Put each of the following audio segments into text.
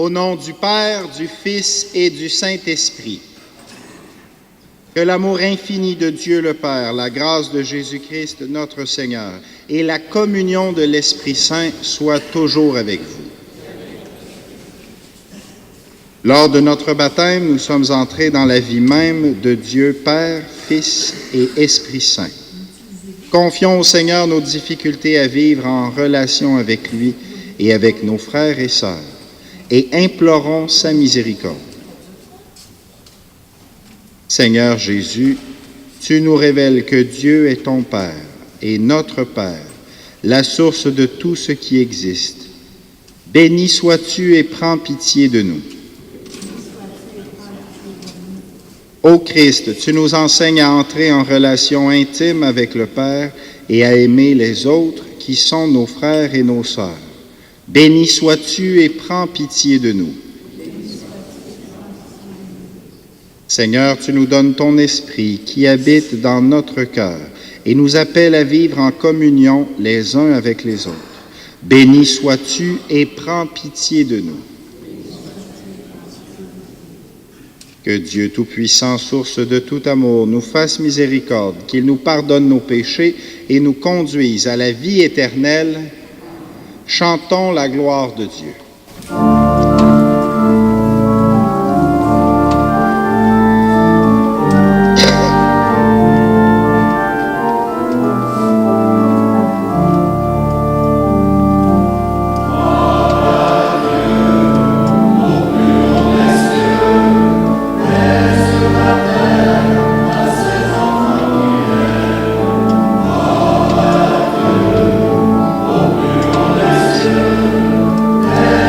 Au nom du Père, du Fils et du Saint-Esprit. Que l'amour infini de Dieu le Père, la grâce de Jésus-Christ notre Seigneur et la communion de l'Esprit Saint soient toujours avec vous. Lors de notre baptême, nous sommes entrés dans la vie même de Dieu Père, Fils et Esprit Saint. Confions au Seigneur nos difficultés à vivre en relation avec lui et avec nos frères et sœurs, et implorons sa miséricorde. Seigneur Jésus, tu nous révèles que Dieu est ton Père et notre Père, la source de tout ce qui existe. Béni sois-tu et prends pitié de nous. Ô Christ, tu nous enseignes à entrer en relation intime avec le Père et à aimer les autres qui sont nos frères et nos sœurs. Béni sois-tu et prends pitié de nous. Seigneur, tu nous donnes ton esprit qui habite dans notre cœur et nous appelle à vivre en communion les uns avec les autres. Béni sois-tu et prends pitié de nous. Que Dieu Tout-Puissant, source de tout amour, nous fasse miséricorde, qu'il nous pardonne nos péchés et nous conduise à la vie éternelle. Chantons la gloire de Dieu. Amen.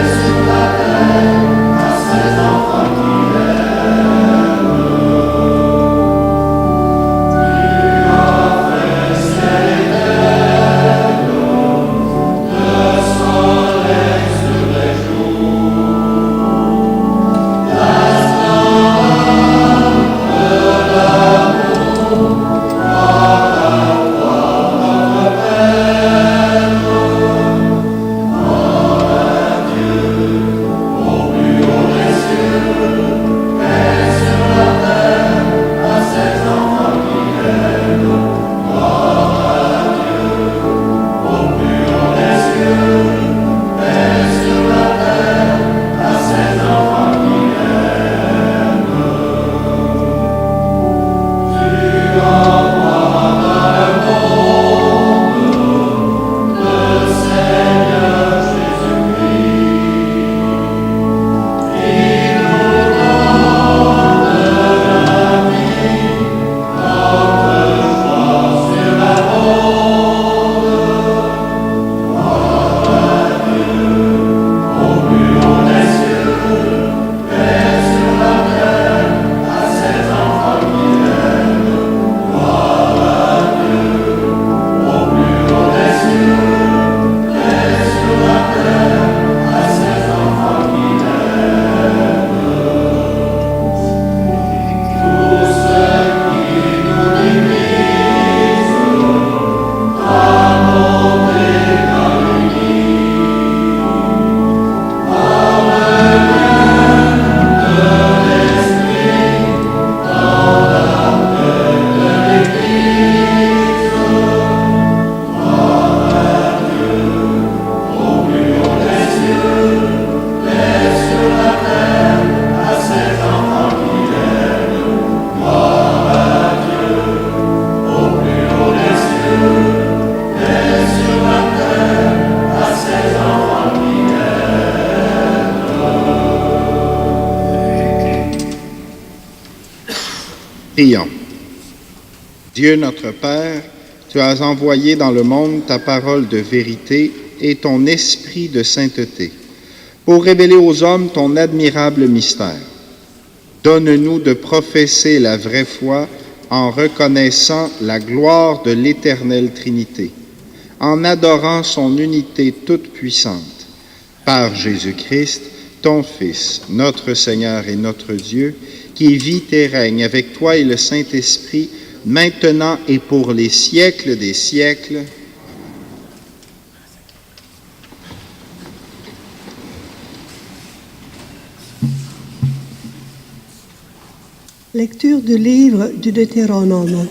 Prions. Dieu notre Père, tu as envoyé dans le monde ta parole de vérité et ton esprit de sainteté, pour révéler aux hommes ton admirable mystère. Donne-nous de professer la vraie foi en reconnaissant la gloire de l'éternelle Trinité, en adorant son unité toute puissante, par Jésus-Christ, ton Fils, notre Seigneur et notre Dieu, qui vit et règne avec toi et le Saint-Esprit, maintenant et pour les siècles des siècles. Lecture du livre du Deutéronome.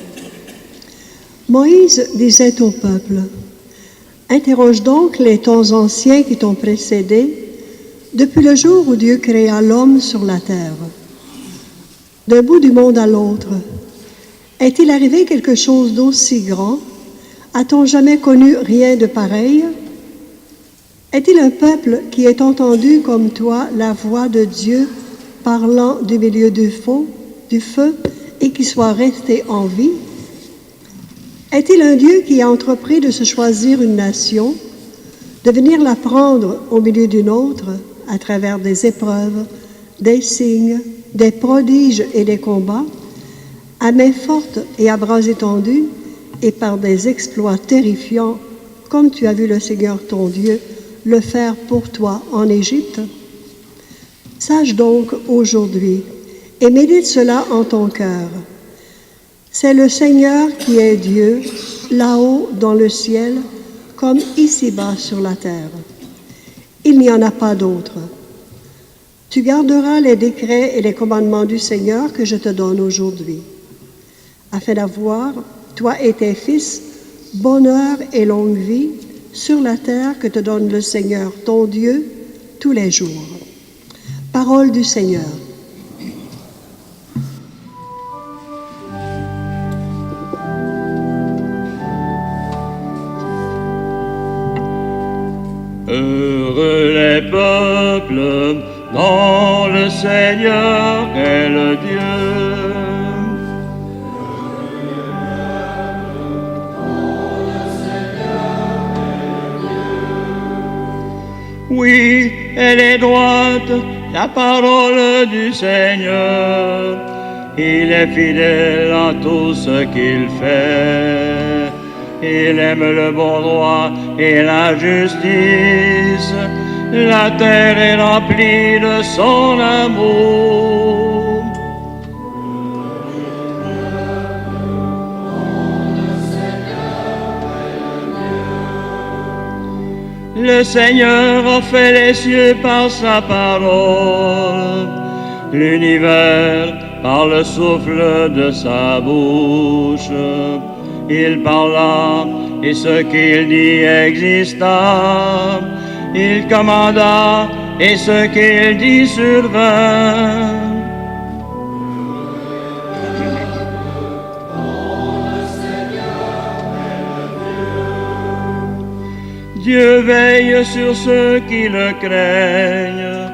Moïse disait au peuple, « Interroge donc les temps anciens qui t'ont précédé, depuis le jour où Dieu créa l'homme sur la terre. D'un bout du monde à l'autre, est-il arrivé quelque chose d'aussi grand? A-t-on jamais connu rien de pareil? Est-il un peuple qui ait entendu comme toi la voix de Dieu parlant du milieu du feu et qui soit resté en vie? Est-il un Dieu qui a entrepris de se choisir une nation, de venir la prendre au milieu d'une autre à travers des épreuves, des signes, des prodiges et des combats, à main forte et à bras étendus, et par des exploits terrifiants, comme tu as vu le Seigneur ton Dieu le faire pour toi en Égypte? Sache donc aujourd'hui, et médite cela en ton cœur. C'est le Seigneur qui est Dieu, là-haut dans le ciel, comme ici-bas sur la terre. Il n'y en a pas d'autre. Tu garderas les décrets et les commandements du Seigneur que je te donne aujourd'hui, afin d'avoir, toi et tes fils, bonheur et longue vie sur la terre que te donne le Seigneur, ton Dieu, tous les jours. Parole du Seigneur. Heureux les peuples dont le Seigneur est le Dieu. Oui, elle est droite, la parole du Seigneur. Il est fidèle en tout ce qu'il fait. Il aime le bon droit et la justice. La terre est remplie de son amour. Le Seigneur a fait les cieux par sa parole, l'univers par le souffle de sa bouche. Il parla et ce qu'il dit exista. Il commanda et ce qu'il dit survint. Dieu veille sur ceux qui le craignent,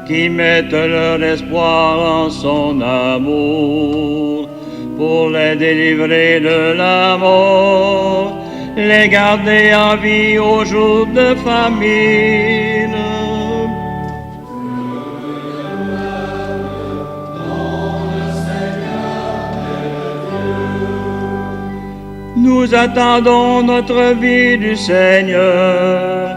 qui mettent leur espoir en son amour, pour les délivrer de la mort, les garder en vie au jour de famine. Nous attendons notre vie du Seigneur.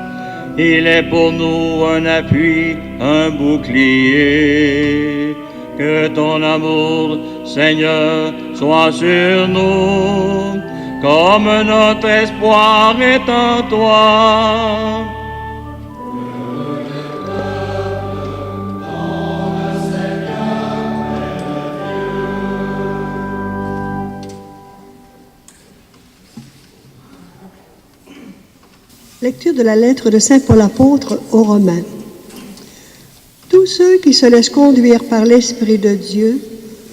Il est pour nous un appui, un bouclier. Que ton amour, Seigneur, soit sur nous, comme notre espoir est en toi. Lecture de la lettre de Saint Paul apôtre aux Romains. Tous ceux qui se laissent conduire par l'Esprit de Dieu,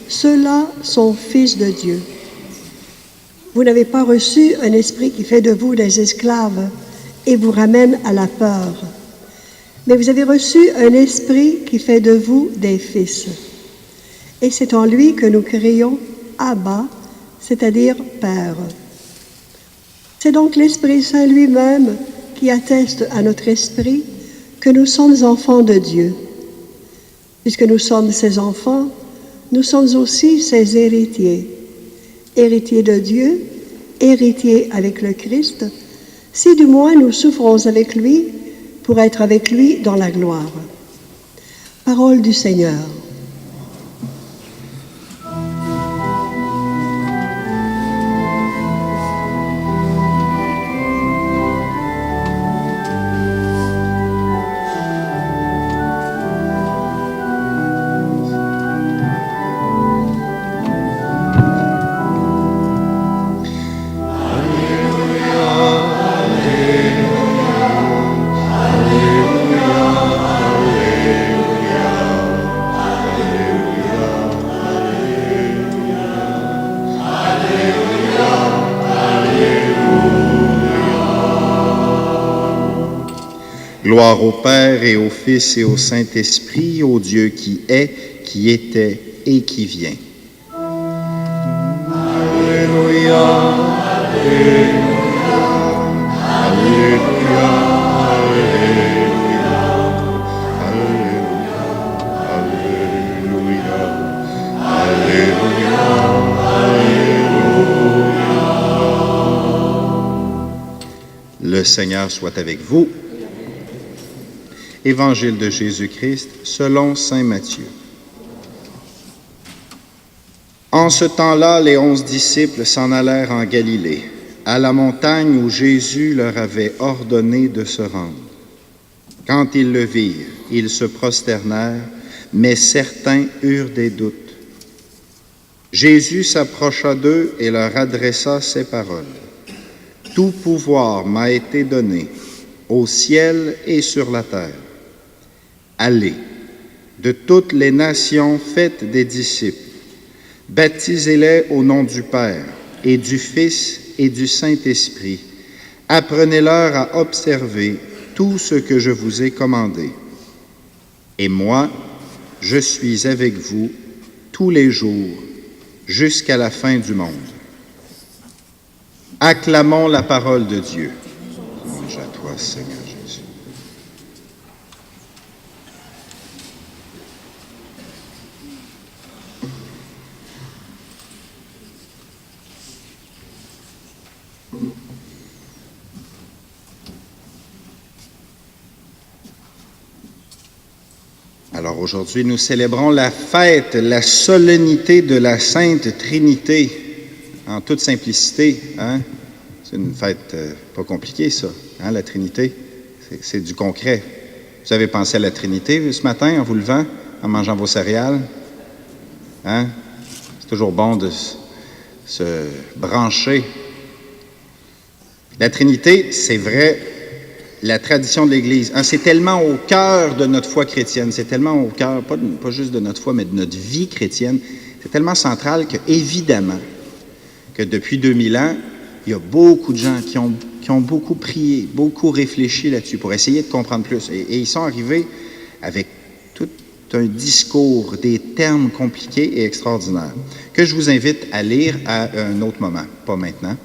ceux-là sont fils de Dieu. Vous n'avez pas reçu un esprit qui fait de vous des esclaves et vous ramène à la peur, mais vous avez reçu un esprit qui fait de vous des fils. Et c'est en lui que nous crions, Abba, c'est-à-dire Père. C'est donc l'Esprit Saint lui-même qui atteste à notre esprit que nous sommes enfants de Dieu. Puisque nous sommes ses enfants, nous sommes aussi ses héritiers. Héritiers de Dieu, héritiers avec le Christ, si du moins nous souffrons avec lui pour être avec lui dans la gloire. Parole du Seigneur. Gloire au Père et au Fils et au Saint-Esprit, au Dieu qui est, qui était et qui vient. Alléluia, Alléluia, Alléluia, Alléluia, Alléluia, Alléluia, Alléluia. Le Seigneur soit avec vous. Évangile de Jésus-Christ selon saint Matthieu. En ce temps-là, les 11 disciples s'en allèrent en Galilée, à la montagne où Jésus leur avait ordonné de se rendre. Quand ils le virent, ils se prosternèrent, mais certains eurent des doutes. Jésus s'approcha d'eux et leur adressa ces paroles. « Tout pouvoir m'a été donné, au ciel et sur la terre. Allez, de toutes les nations, faites des disciples, baptisez-les au nom du Père et du Fils et du Saint-Esprit. Apprenez-leur à observer tout ce que je vous ai commandé. Et moi, je suis avec vous tous les jours jusqu'à la fin du monde. » Acclamons la parole de Dieu. Louange à toi, Seigneur Jésus. Alors aujourd'hui, nous célébrons la fête, la solennité de la Sainte Trinité, en toute simplicité. Hein? C'est une fête pas compliquée, ça, hein, la Trinité. C'est du concret. Vous avez pensé à la Trinité ce matin en vous levant, en mangeant vos céréales? Hein? C'est toujours bon de se brancher. La Trinité, c'est vrai, la tradition de l'Église. Hein, c'est tellement au cœur de notre foi chrétienne, c'est tellement au cœur, pas juste de notre foi, mais de notre vie chrétienne. C'est tellement central que, évidemment, que depuis 2000 ans, il y a beaucoup de gens qui ont beaucoup prié, beaucoup réfléchi là-dessus pour essayer de comprendre plus. Et ils sont arrivés avec tout un discours, des termes compliqués et extraordinaires, que je vous invite à lire à un autre moment, pas maintenant,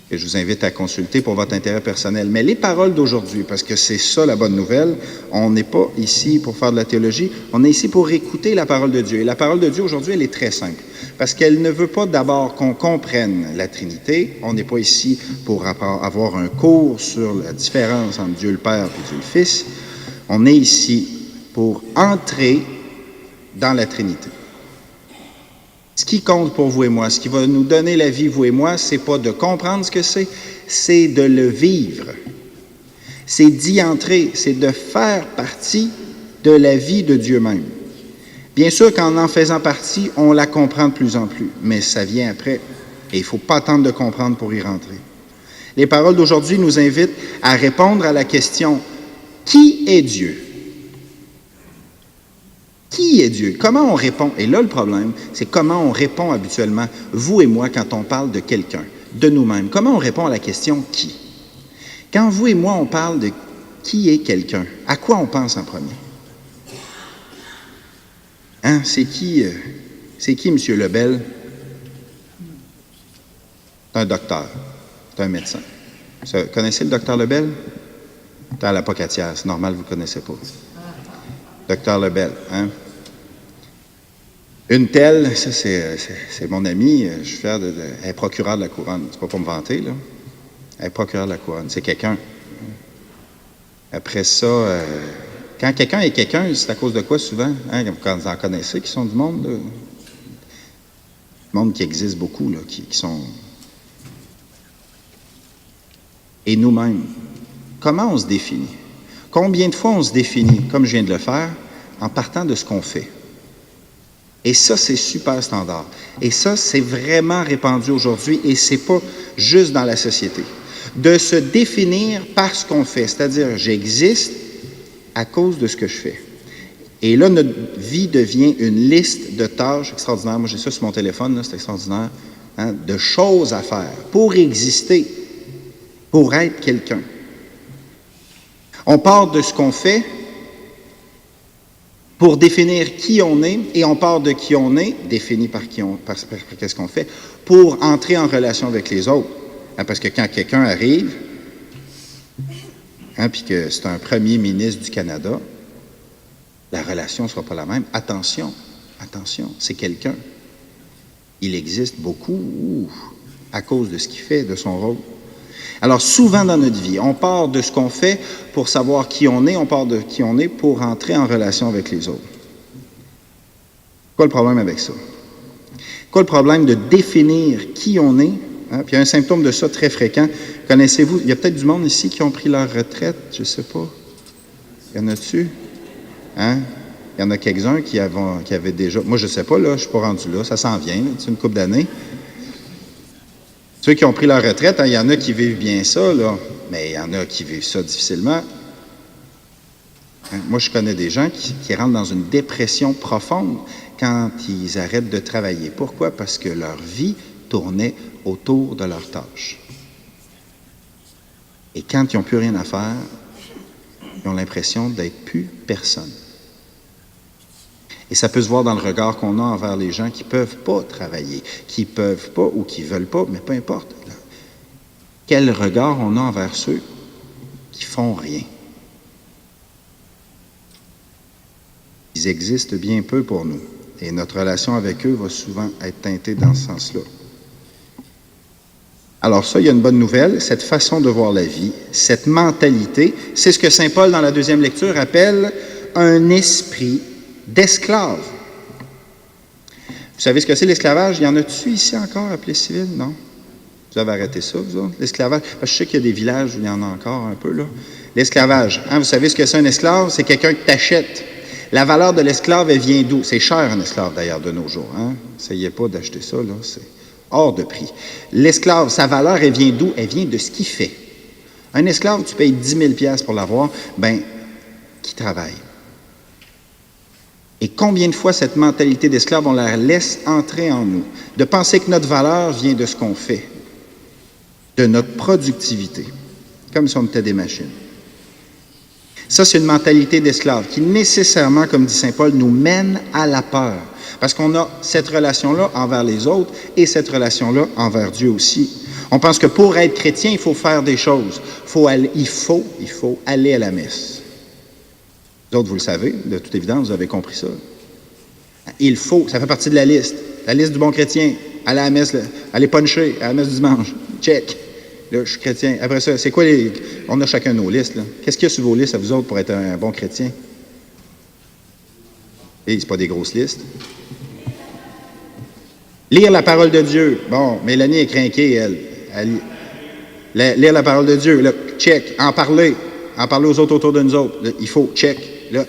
que je vous invite à consulter pour votre intérêt personnel. Mais les paroles d'aujourd'hui, parce que c'est ça la bonne nouvelle, on n'est pas ici pour faire de la théologie, on est ici pour écouter la parole de Dieu. Et la parole de Dieu aujourd'hui, elle est très simple, parce qu'elle ne veut pas d'abord qu'on comprenne la Trinité. On n'est pas ici pour avoir un cours sur la différence entre Dieu le Père et Dieu le Fils. On est ici pour entrer dans la Trinité. Ce qui compte pour vous et moi, ce qui va nous donner la vie, vous et moi, c'est pas de comprendre ce que c'est de le vivre. C'est d'y entrer, c'est de faire partie de la vie de Dieu même. Bien sûr qu'en faisant partie, on la comprend de plus en plus, mais ça vient après, et il ne faut pas attendre de comprendre pour y rentrer. Les paroles d'aujourd'hui nous invitent à répondre à la question « Qui est Dieu ?» Qui est Dieu? Comment on répond? Et là, le problème, c'est comment on répond habituellement, vous et moi, quand on parle de quelqu'un, de nous-mêmes. Comment on répond à la question « qui ». Quand vous et moi, on parle de qui est quelqu'un, à quoi on pense en premier? Hein? C'est qui, M. Lebel? C'est un docteur, c'est un médecin. Vous connaissez le docteur Lebel? C'est à l'Apocatière, c'est normal, vous ne le connaissez pas. Docteur Lebel, hein? Une telle, ça c'est mon amie, je suis fier elle est procureure de la couronne. C'est pas pour me vanter, là. Elle est procureure de la couronne, c'est quelqu'un. Après ça, quand quelqu'un est quelqu'un, c'est à cause de quoi souvent? Hein? Quand vous en connaissez qui sont du monde, là? Du monde qui existe beaucoup, là, qui sont... Et nous-mêmes, comment on se définit? Combien de fois on se définit, comme je viens de le faire, en partant de ce qu'on fait? Et ça, c'est super standard. Et ça, c'est vraiment répandu aujourd'hui et c'est pas juste dans la société. De se définir par ce qu'on fait, c'est-à-dire j'existe à cause de ce que je fais. Et là, notre vie devient une liste de tâches extraordinaires. Moi, j'ai ça sur mon téléphone, là, c'est extraordinaire, hein, de choses à faire pour exister, pour être quelqu'un. On part de ce qu'on fait pour définir qui on est, et on part de qui on est, défini par qu'est-ce qu'on fait, pour entrer en relation avec les autres. Hein, parce que quand quelqu'un arrive, hein, puis que c'est un premier ministre du Canada, la relation ne sera pas la même. Attention, c'est quelqu'un. Il existe beaucoup à cause de ce qu'il fait, de son rôle. Alors, souvent dans notre vie, on part de ce qu'on fait pour savoir qui on est, on part de qui on est pour entrer en relation avec les autres. Quoi le problème avec ça? Quoi le problème de définir qui on est? Hein? Puis il y a un symptôme de ça très fréquent. Connaissez-vous, il y a peut-être du monde ici qui ont pris leur retraite, je ne sais pas. Il y en a-tu? Hein? Il y en a quelques-uns qui avaient déjà... Moi, je ne sais pas, là, je ne suis pas rendu là, ça s'en vient, c'est une couple d'années. Ceux qui ont pris leur retraite, hein, il y en a qui vivent bien ça, là, mais il y en a qui vivent ça difficilement. Hein, moi, je connais des gens qui rentrent dans une dépression profonde quand ils arrêtent de travailler. Pourquoi? Parce que leur vie tournait autour de leurs tâches. Et quand ils n'ont plus rien à faire, ils ont l'impression d'être plus personne. Et ça peut se voir dans le regard qu'on a envers les gens qui ne peuvent pas travailler, qui ne peuvent pas ou qui ne veulent pas, mais peu importe. Là. Quel regard on a envers ceux qui font rien? Ils existent bien peu pour nous, et notre relation avec eux va souvent être teintée dans ce sens-là. Alors ça, il y a une bonne nouvelle, cette façon de voir la vie, cette mentalité, c'est ce que saint Paul, dans la deuxième lecture, appelle un esprit d'esclave. Vous savez ce que c'est l'esclavage? Il y en a-tu ici encore appelé civil? Non? Vous avez arrêté ça, vous autres? L'esclavage? Parce que je sais qu'il y a des villages où il y en a encore un peu, là. L'esclavage. Hein, vous savez ce que c'est un esclave? C'est quelqu'un qui t'achète. La valeur de l'esclave, elle vient d'où? C'est cher, un esclave, d'ailleurs, de nos jours. Hein? Essayez pas d'acheter ça, là. C'est hors de prix. L'esclave, sa valeur, elle vient d'où? Elle vient de ce qu'il fait. Un esclave, tu payes 10 000 $ pour l'avoir, ben, qui travaille. Et combien de fois cette mentalité d'esclave, on la laisse entrer en nous, de penser que notre valeur vient de ce qu'on fait, de notre productivité, comme si on était des machines. Ça, c'est une mentalité d'esclave qui nécessairement, comme dit saint Paul, nous mène à la peur. Parce qu'on a cette relation-là envers les autres et cette relation-là envers Dieu aussi. On pense que pour être chrétien, il faut faire des choses. Il faut aller à la messe. Vous autres, vous le savez, de toute évidence, vous avez compris ça. Il faut, ça fait partie de la liste du bon chrétien. Aller à la messe, aller puncher à la messe du dimanche. Check. Là, je suis chrétien. Après ça, c'est quoi on a chacun nos listes, là. Qu'est-ce qu'il y a sur vos listes à vous autres pour être un bon chrétien? Et c'est pas des grosses listes. Lire la parole de Dieu. Bon, Mélanie est crinquée, elle lire la parole de Dieu. Là, check. En parler aux autres autour de nous autres. Là, il faut, check. Là,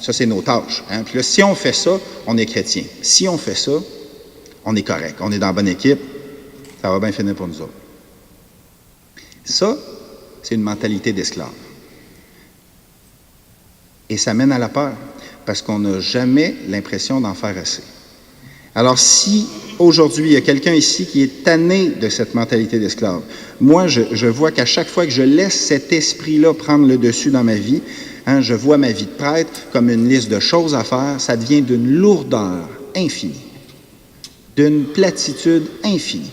ça, c'est nos tâches. Hein? Puis là, si on fait ça, on est chrétien. Si on fait ça, on est correct. On est dans la bonne équipe. Ça va bien finir pour nous autres. Ça, c'est une mentalité d'esclave. Et ça mène à la peur, parce qu'on n'a jamais l'impression d'en faire assez. Alors, si aujourd'hui, il y a quelqu'un ici qui est tanné de cette mentalité d'esclave, moi, je vois qu'à chaque fois que je laisse cet esprit-là prendre le dessus dans ma vie, hein, je vois ma vie de prêtre comme une liste de choses à faire, ça devient d'une lourdeur infinie, d'une platitude infinie.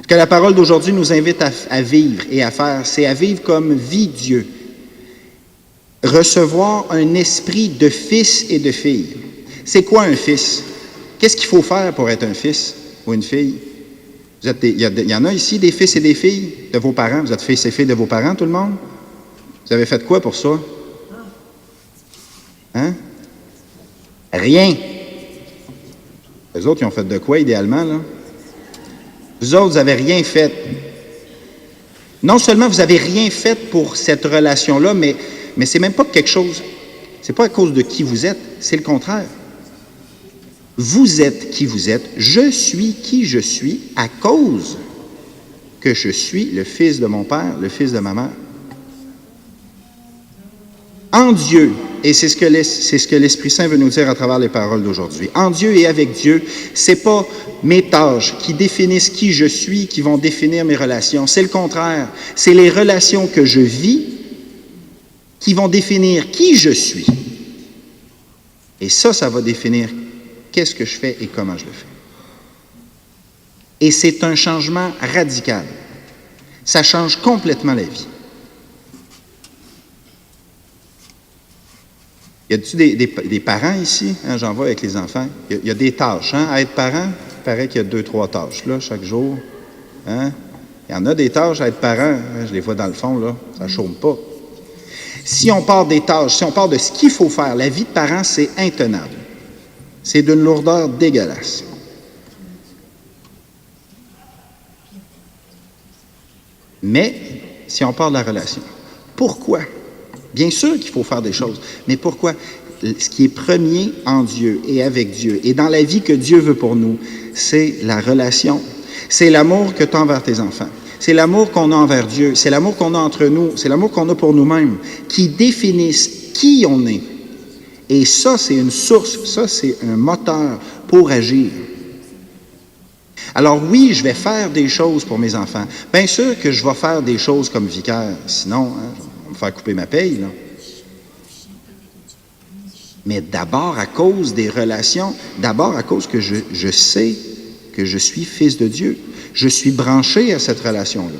Ce que la parole d'aujourd'hui nous invite à vivre et à faire, c'est à vivre comme vit Dieu. Recevoir un esprit de fils et de fille. C'est quoi un fils? Qu'est-ce qu'il faut faire pour être un fils ou une fille? Il y en a ici des fils et des filles de vos parents. Vous êtes fils et filles de vos parents, tout le monde? Vous avez fait quoi pour ça? Hein? Rien. Les autres, ils ont fait de quoi, idéalement, là? Vous autres, vous n'avez rien fait. Non seulement vous n'avez rien fait pour cette relation-là, mais c'est même pas quelque chose, c'est pas à cause de qui vous êtes, c'est le contraire. Vous êtes qui vous êtes, je suis qui je suis à cause que je suis le fils de mon père, le fils de ma mère. En Dieu, et c'est ce que l'Esprit Saint veut nous dire à travers les paroles d'aujourd'hui. En Dieu et avec Dieu, c'est pas mes tâches qui définissent qui je suis qui vont définir mes relations. C'est le contraire. C'est les relations que je vis qui vont définir qui je suis. Et ça va définir qu'est-ce que je fais et comment je le fais. Et c'est un changement radical. Ça change complètement la vie. Y a-t-il des parents ici? Hein, j'en vois avec les enfants. Il y a des tâches. Hein? À être parent, il paraît qu'il y a 2-3 tâches là, chaque jour. Hein? Il y en a des tâches à être parent. Hein, je les vois dans le fond, là, ça ne chôme pas. Si on part des tâches, si on part de ce qu'il faut faire, la vie de parent, c'est intenable. C'est d'une lourdeur dégueulasse. Mais, si on part de la relation, pourquoi? Bien sûr qu'il faut faire des choses, mais pourquoi? Ce qui est premier en Dieu et avec Dieu et dans la vie que Dieu veut pour nous, c'est la relation. C'est l'amour que tu as envers tes enfants. C'est l'amour qu'on a envers Dieu. C'est l'amour qu'on a entre nous. C'est l'amour qu'on a pour nous-mêmes qui définissent qui on est. Et ça, c'est une source, ça, c'est un moteur pour agir. Alors oui, je vais faire des choses pour mes enfants. Bien sûr que je vais faire des choses comme vicaire. Sinon, hein, je vais me faire couper ma paye, là. Mais d'abord à cause des relations, d'abord à cause que je sais que je suis fils de Dieu. Je suis branché à cette relation-là.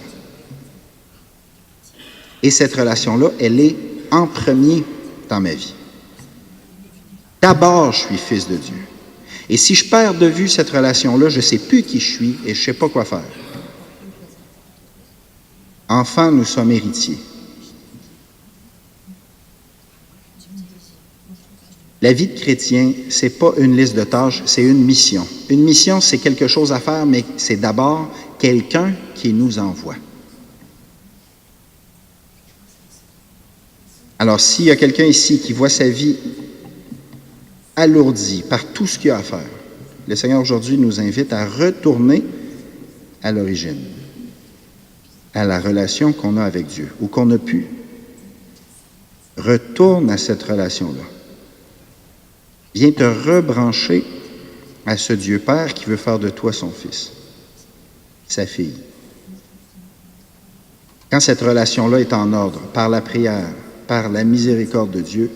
Et cette relation-là, elle est en premier dans ma vie. D'abord, je suis fils de Dieu. Et si je perds de vue cette relation-là, je ne sais plus qui je suis et je ne sais pas quoi faire. Enfants, nous sommes héritiers. La vie de chrétien, ce n'est pas une liste de tâches, c'est une mission. Une mission, c'est quelque chose à faire, mais c'est d'abord quelqu'un qui nous envoie. Alors, s'il y a quelqu'un ici qui voit sa vie alourdie par tout ce qu'il y a à faire, le Seigneur aujourd'hui nous invite à retourner à l'origine, à la relation qu'on a avec Dieu, ou qu'on a pu. Retourne à cette relation-là. Viens te rebrancher à ce Dieu Père qui veut faire de toi son fils, sa fille. Quand cette relation-là est en ordre, par la prière, par la miséricorde de Dieu,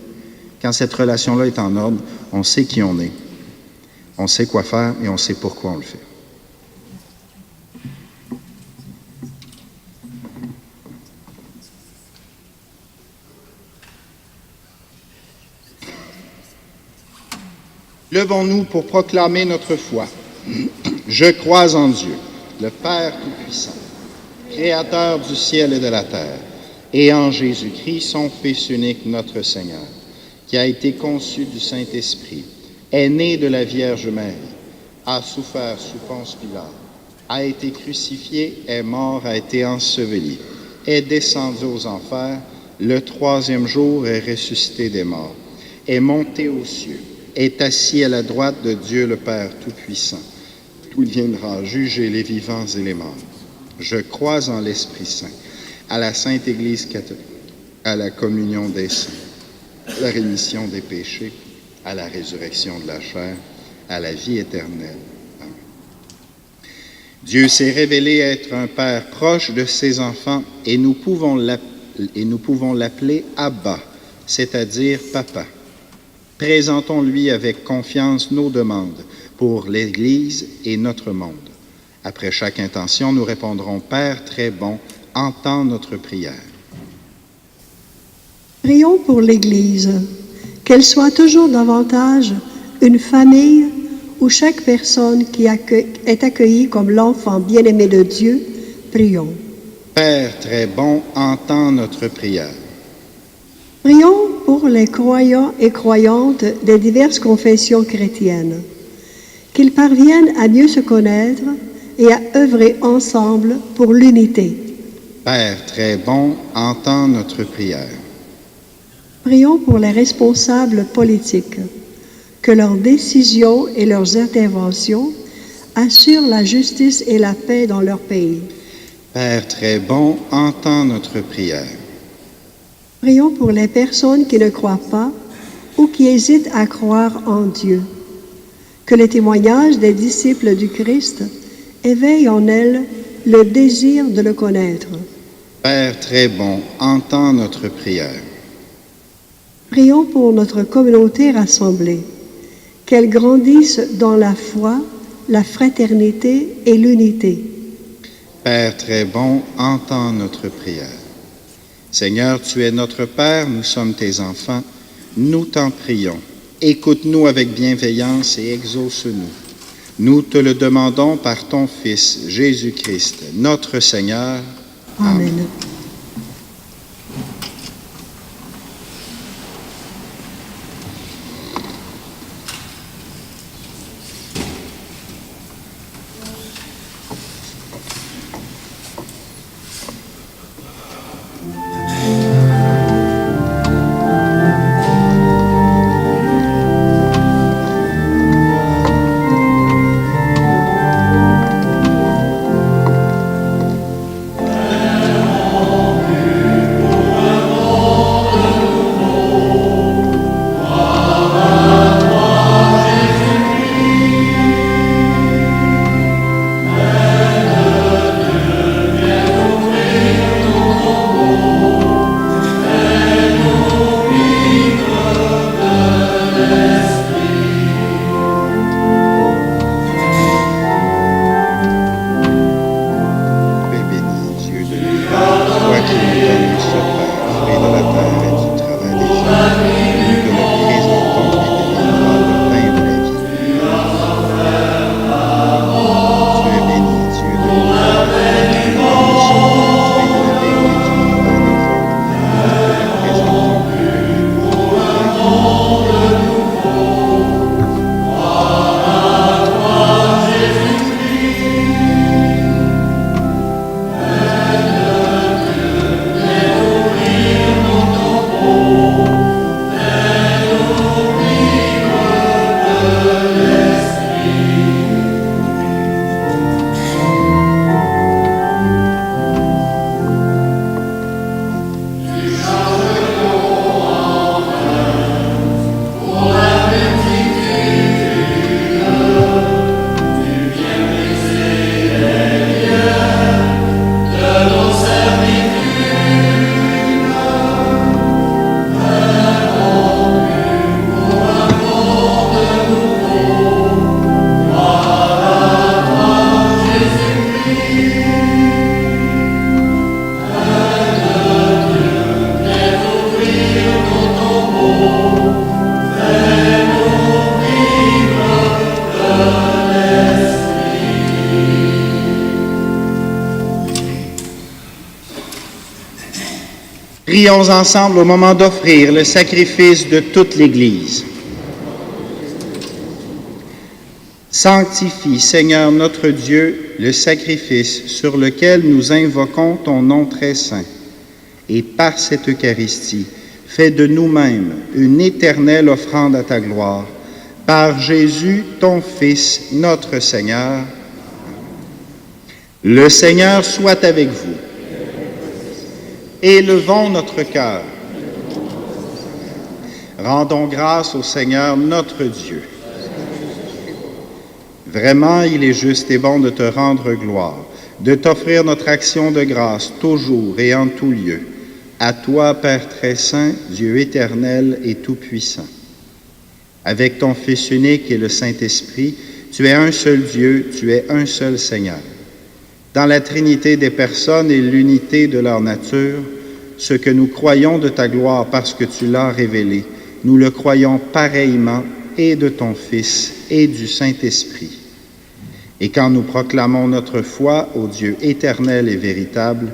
quand cette relation-là est en ordre, on sait qui on est, on sait quoi faire et on sait pourquoi on le fait. Levons-nous pour proclamer notre foi. Je crois en Dieu, le Père Tout-Puissant, Créateur du ciel et de la terre, et en Jésus-Christ, son Fils unique, notre Seigneur, qui a été conçu du Saint-Esprit, est né de la Vierge Marie, a souffert sous Ponce Pilate, a été crucifié, est mort, a été enseveli, est descendu aux enfers, le 3e jour est ressuscité des morts, est monté aux cieux, est assis à la droite de Dieu le Père Tout-Puissant, où il viendra juger les vivants et les morts. Je crois en l'Esprit Saint, à la Sainte Église catholique, à la communion des saints, à la rémission des péchés, à la résurrection de la chair, à la vie éternelle. Amen. Dieu s'est révélé être un Père proche de ses enfants et nous pouvons l'appeler Abba, c'est-à-dire Papa. Présentons-lui avec confiance nos demandes pour l'Église et notre monde. Après chaque intention, nous répondrons « Père très bon, entends notre prière ». Prions pour l'Église, qu'elle soit toujours davantage une famille où chaque personne qui est accueillie comme l'enfant bien-aimé de Dieu, prions. Père très bon, entends notre prière. Prions pour les croyants et croyantes des diverses confessions chrétiennes, qu'ils parviennent à mieux se connaître et à œuvrer ensemble pour l'unité. Père très bon, entends notre prière. Prions pour les responsables politiques, que leurs décisions et leurs interventions assurent la justice et la paix dans leur pays. Père très bon, entends notre prière. Prions pour les personnes qui ne croient pas ou qui hésitent à croire en Dieu, que les témoignages des disciples du Christ éveillent en elles le désir de le connaître. Père très bon, entends notre prière. Prions pour notre communauté rassemblée, qu'elle grandisse dans la foi, la fraternité et l'unité. Père très bon, entends notre prière. Seigneur, tu es notre Père, nous sommes tes enfants, nous t'en prions. Écoute-nous avec bienveillance et exauce-nous. Nous te le demandons par ton Fils, Jésus-Christ, notre Seigneur. Amen. Prions ensemble au moment d'offrir le sacrifice de toute l'Église. Sanctifie, Seigneur notre Dieu, le sacrifice sur lequel nous invoquons ton nom très saint, et par cette Eucharistie, fais de nous-mêmes une éternelle offrande à ta gloire, par Jésus, ton Fils, notre Seigneur. Le Seigneur soit avec vous. Élevons notre cœur. Rendons grâce au Seigneur notre Dieu. Vraiment, il est juste et bon de te rendre gloire, de t'offrir notre action de grâce toujours et en tout lieu. À toi, Père très saint, Dieu éternel et tout-puissant. Avec ton Fils unique et le Saint-Esprit, tu es un seul Dieu, tu es un seul Seigneur. dans la Trinité des personnes et l'unité de leur nature, ce que nous croyons de ta gloire parce que tu l'as révélé, nous le croyons pareillement et de ton Fils et du Saint-Esprit. Et quand nous proclamons notre foi au Dieu éternel et véritable,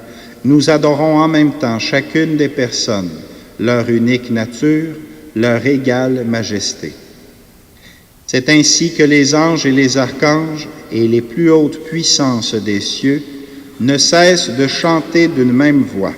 nous adorons en même temps chacune des personnes, leur unique nature, leur égale majesté. C'est ainsi que les anges et les archanges et les plus hautes puissances des cieux ne cessent de chanter d'une même voix.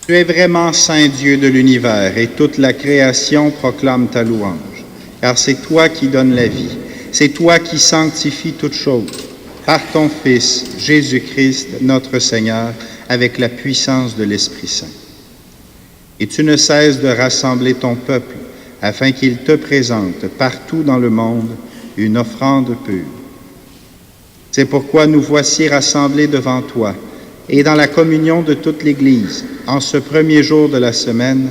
Tu es vraiment Saint Dieu de l'univers et toute la création proclame ta louange, car c'est toi qui donnes la vie, c'est toi qui sanctifies toutes choses, par ton Fils, Jésus-Christ, notre Seigneur, avec la puissance de l'Esprit Saint. Et tu ne cesses de rassembler ton peuple, afin qu'il te présente partout dans le monde une offrande pure. C'est pourquoi nous voici rassemblés devant toi, et dans la communion de toute l'Église, en ce premier jour de la semaine,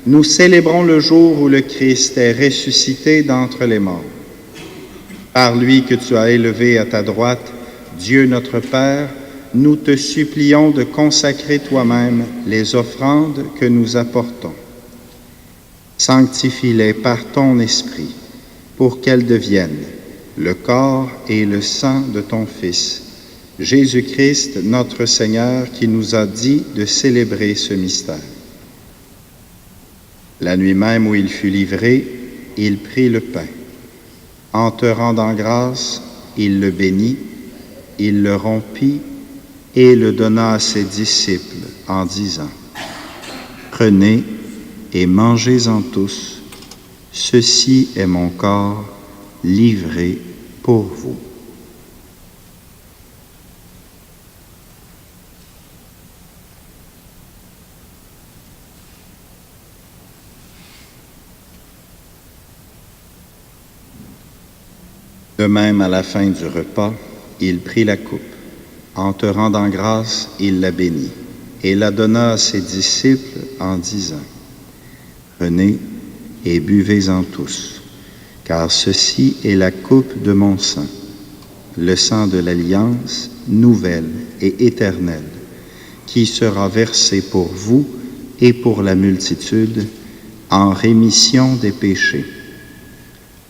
nous célébrons le jour où le Christ est ressuscité d'entre les morts. Par lui que tu as élevé à ta droite, Dieu notre Père, nous te supplions de consacrer toi-même les offrandes que nous apportons. Sanctifie-les par ton Esprit, pour qu'elles deviennent le corps et le sang de ton Fils, Jésus-Christ, notre Seigneur, qui nous a dit de célébrer ce mystère. La nuit même où il fut livré, il prit le pain. En te rendant grâce, il le bénit, il le rompit et le donna à ses disciples en disant : « Prenez et mangez-en tous, ceci est mon corps livré pour vous. » De même, à la fin du repas, il prit la coupe. En te rendant grâce, il la bénit et la donna à ses disciples en disant : « Prenez et buvez-en tous, car ceci est la coupe de mon sang, le sang de l'alliance nouvelle et éternelle, qui sera versé pour vous et pour la multitude en rémission des péchés.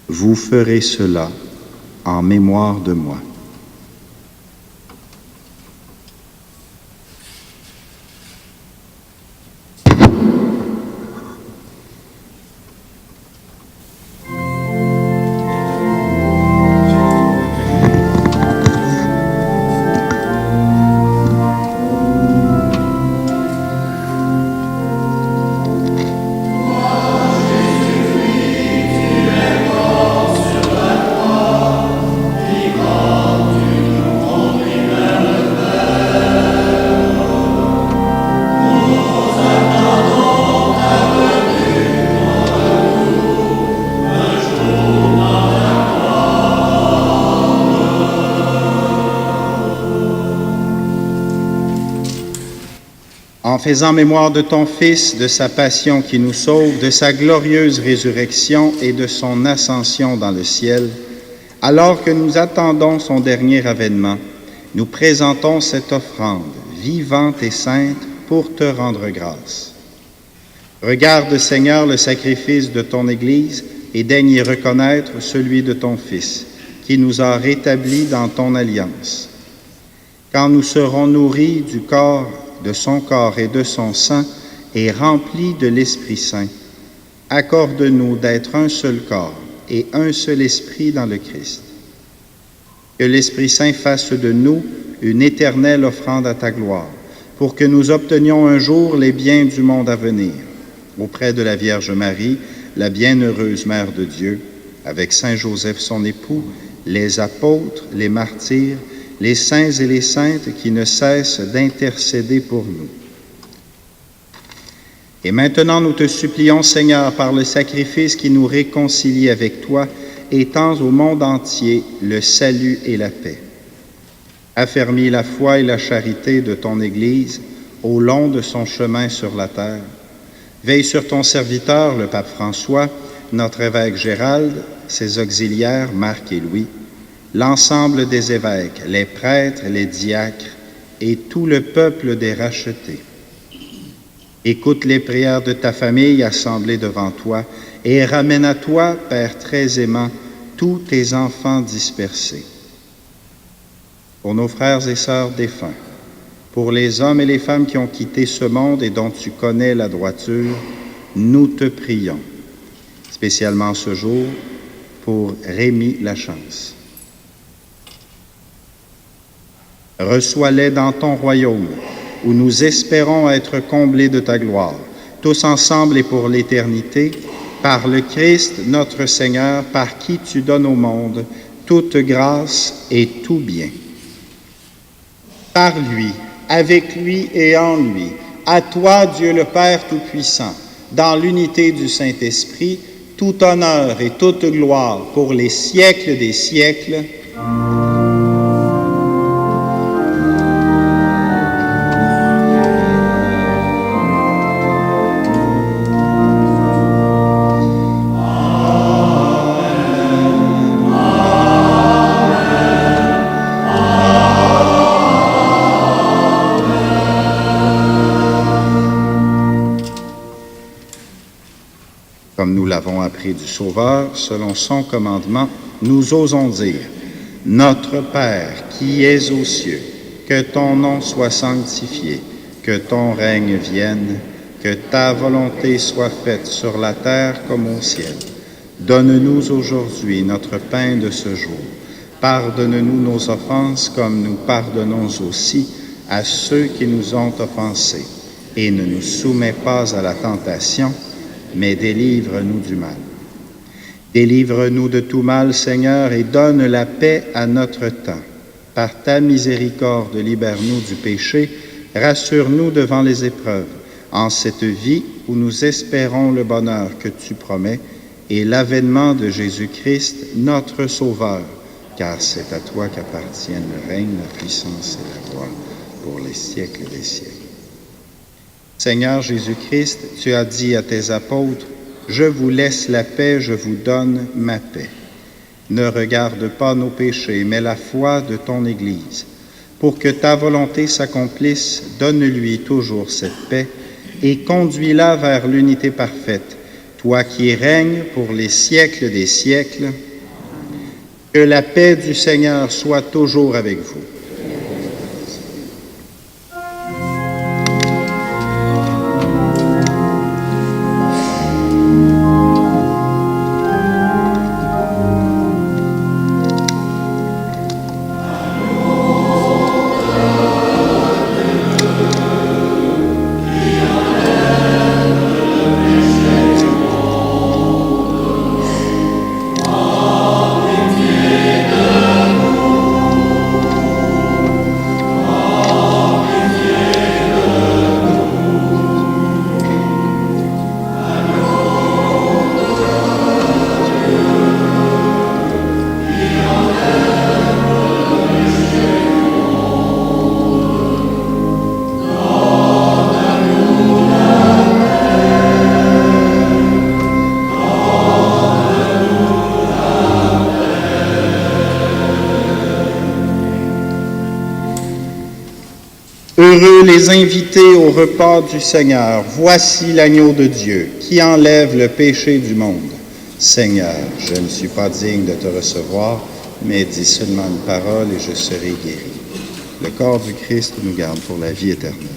Vous ferez cela en mémoire de moi. » En faisant mémoire de ton Fils, de sa passion qui nous sauve, de sa glorieuse résurrection et de son ascension dans le ciel, alors que nous attendons son dernier avènement, nous présentons cette offrande vivante et sainte pour te rendre grâce. Regarde, Seigneur, le sacrifice de ton Église et daigne y reconnaître celui de ton Fils, qui nous a rétablis dans ton alliance. Quand nous serons nourris du corps, de son corps et de son sang, et remplis de l'Esprit Saint, accorde-nous d'être un seul corps et un seul esprit dans le Christ. Que l'Esprit Saint fasse de nous une éternelle offrande à ta gloire, pour que nous obtenions un jour les biens du monde à venir, auprès de la Vierge Marie, la bienheureuse Mère de Dieu, avec Saint Joseph son époux, les apôtres, les martyrs, les saints et les saintes qui ne cessent d'intercéder pour nous. Et maintenant, nous te supplions, Seigneur, par le sacrifice qui nous réconcilie avec toi, étends au monde entier le salut et la paix. Affermis la foi et la charité de ton Église au long de son chemin sur la terre. Veille sur ton serviteur, le pape François, notre évêque Gérald, ses auxiliaires Marc et Louis, l'ensemble des évêques, les prêtres, les diacres et tout le peuple des rachetés. Écoute les prières de ta famille assemblée devant toi et ramène à toi, Père très aimant, tous tes enfants dispersés. Pour nos frères et sœurs défunts, pour les hommes et les femmes qui ont quitté ce monde et dont tu connais la droiture, nous te prions, spécialement ce jour, pour Rémi Lachance. Reçois-les dans ton royaume, où nous espérons être comblés de ta gloire, tous ensemble et pour l'éternité, par le Christ notre Seigneur, par qui tu donnes au monde toute grâce et tout bien. Par lui, avec lui et en lui, à toi, Dieu le Père Tout-Puissant, dans l'unité du Saint-Esprit, tout honneur et toute gloire pour les siècles des siècles. Comme nous l'avons appris du Sauveur, selon son commandement, nous osons dire « Notre Père qui es aux cieux, que ton nom soit sanctifié, que ton règne vienne, que ta volonté soit faite sur la terre comme au ciel. Donne-nous aujourd'hui notre pain de ce jour. Pardonne-nous nos offenses comme nous pardonnons aussi à ceux qui nous ont offensés. Et ne nous soumets pas à la tentation, mais délivre-nous du mal. Délivre-nous de tout mal, Seigneur, et donne la paix à notre temps. Par ta miséricorde, libère-nous du péché, rassure-nous devant les épreuves, en cette vie où nous espérons le bonheur que tu promets et l'avènement de Jésus-Christ, notre Sauveur, car c'est à toi qu'appartiennent le règne, la puissance et la gloire pour les siècles des siècles. Seigneur Jésus-Christ, tu as dit à tes apôtres, « Je vous laisse la paix, je vous donne ma paix. » Ne regarde pas nos péchés, mais la foi de ton Église. Pour que ta volonté s'accomplisse, donne-lui toujours cette paix et conduis-la vers l'unité parfaite, toi qui règnes pour les siècles des siècles. Que la paix du Seigneur soit toujours avec vous. Heureux les invités au repas du Seigneur. Voici l'agneau de Dieu qui enlève le péché du monde. Seigneur, je ne suis pas digne de te recevoir, mais dis seulement une parole et je serai guéri. Le corps du Christ nous garde pour la vie éternelle.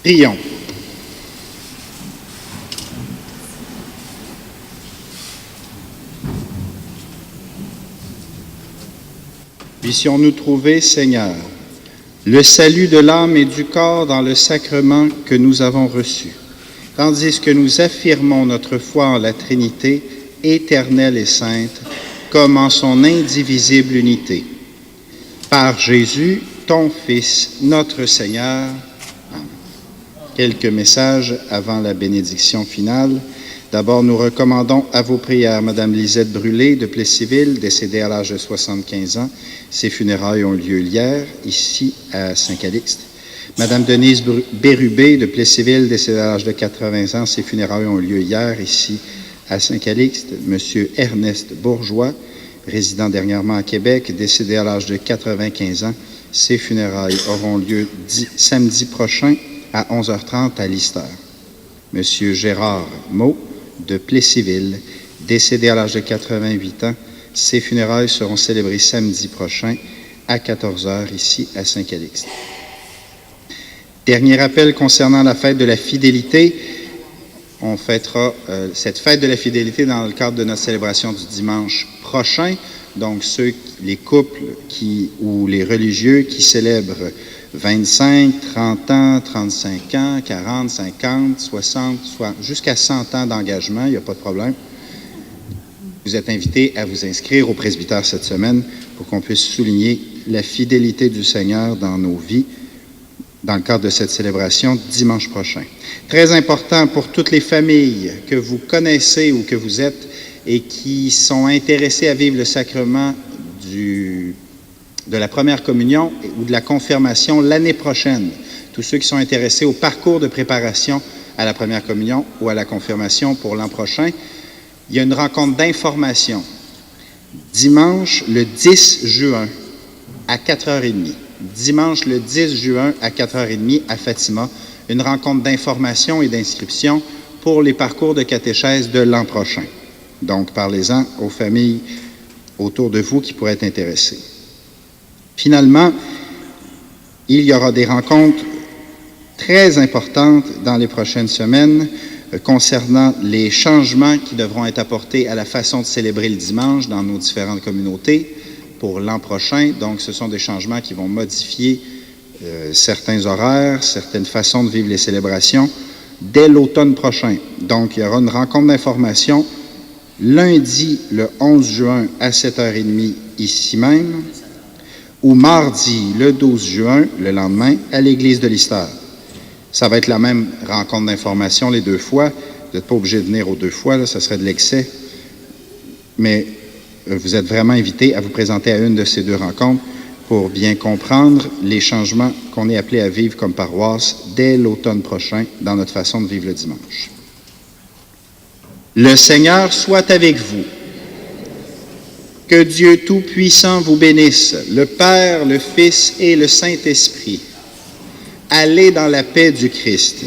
Prions. Puissions-nous trouver, Seigneur, le salut de l'âme et du corps dans le sacrement que nous avons reçu, tandis que nous affirmons notre foi en la Trinité, éternelle et sainte, comme en son indivisible unité. Par Jésus, ton Fils, notre Seigneur. Amen. Quelques messages avant la bénédiction finale. D'abord, nous recommandons à vos prières Madame Lisette Brûlé de Plessisville, décédée à l'âge de 75 ans. Ses funérailles ont lieu hier, ici à Saint-Calixte. Madame Denise Bérubé de Plessisville, décédée à l'âge de 80 ans. Ses funérailles ont lieu hier, ici à Saint-Calixte. Monsieur Ernest Bourgeois, résident dernièrement à Québec, décédé à l'âge de 95 ans. Ses funérailles auront lieu samedi prochain à 11h30 à Lister. Monsieur Gérard Maud de Plessisville, décédé à l'âge de 88 ans. Ses funérailles seront célébrées samedi prochain à 14h ici à Saint-Calixte. Dernier rappel concernant la fête de la fidélité. On fêtera cette fête de la fidélité dans le cadre de notre célébration du dimanche prochain. Donc, les couples ou les religieux qui célèbrent 25, 30 ans, 35 ans, 40, 50, 60, soit jusqu'à 100 ans d'engagement, il n'y a pas de problème. Vous êtes invités à vous inscrire au presbytère cette semaine pour qu'on puisse souligner la fidélité du Seigneur dans nos vies dans le cadre de cette célébration dimanche prochain. Très important pour toutes les familles que vous connaissez ou que vous êtes et qui sont intéressées à vivre le sacrement de la première communion ou de la confirmation l'année prochaine. Tous ceux qui sont intéressés au parcours de préparation à la première communion ou à la confirmation pour l'an prochain, il y a une rencontre d'information dimanche le 10 juin à 4h30. Dimanche le 10 juin à 4h30 à Fatima, une rencontre d'information et d'inscription pour les parcours de catéchèse de l'an prochain. Donc, parlez-en aux familles autour de vous qui pourraient être intéressées. Finalement, il y aura des rencontres très importantes dans les prochaines semaines concernant les changements qui devront être apportés à la façon de célébrer le dimanche dans nos différentes communautés pour l'an prochain. Donc, ce sont des changements qui vont modifier certains horaires, certaines façons de vivre les célébrations dès l'automne prochain. Donc, il y aura une rencontre d'information lundi le 11 juin à 7h30 ici même, ou mardi le 12 juin, le lendemain, à l'église de Lister. Ça va être la même rencontre d'information les deux fois. Vous n'êtes pas obligé de venir aux deux fois, là, ça serait de l'excès. Mais vous êtes vraiment invités à vous présenter à une de ces deux rencontres pour bien comprendre les changements qu'on est appelé à vivre comme paroisse dès l'automne prochain dans notre façon de vivre le dimanche. Le Seigneur soit avec vous. Que Dieu Tout-Puissant vous bénisse, le Père, le Fils et le Saint-Esprit. Allez dans la paix du Christ.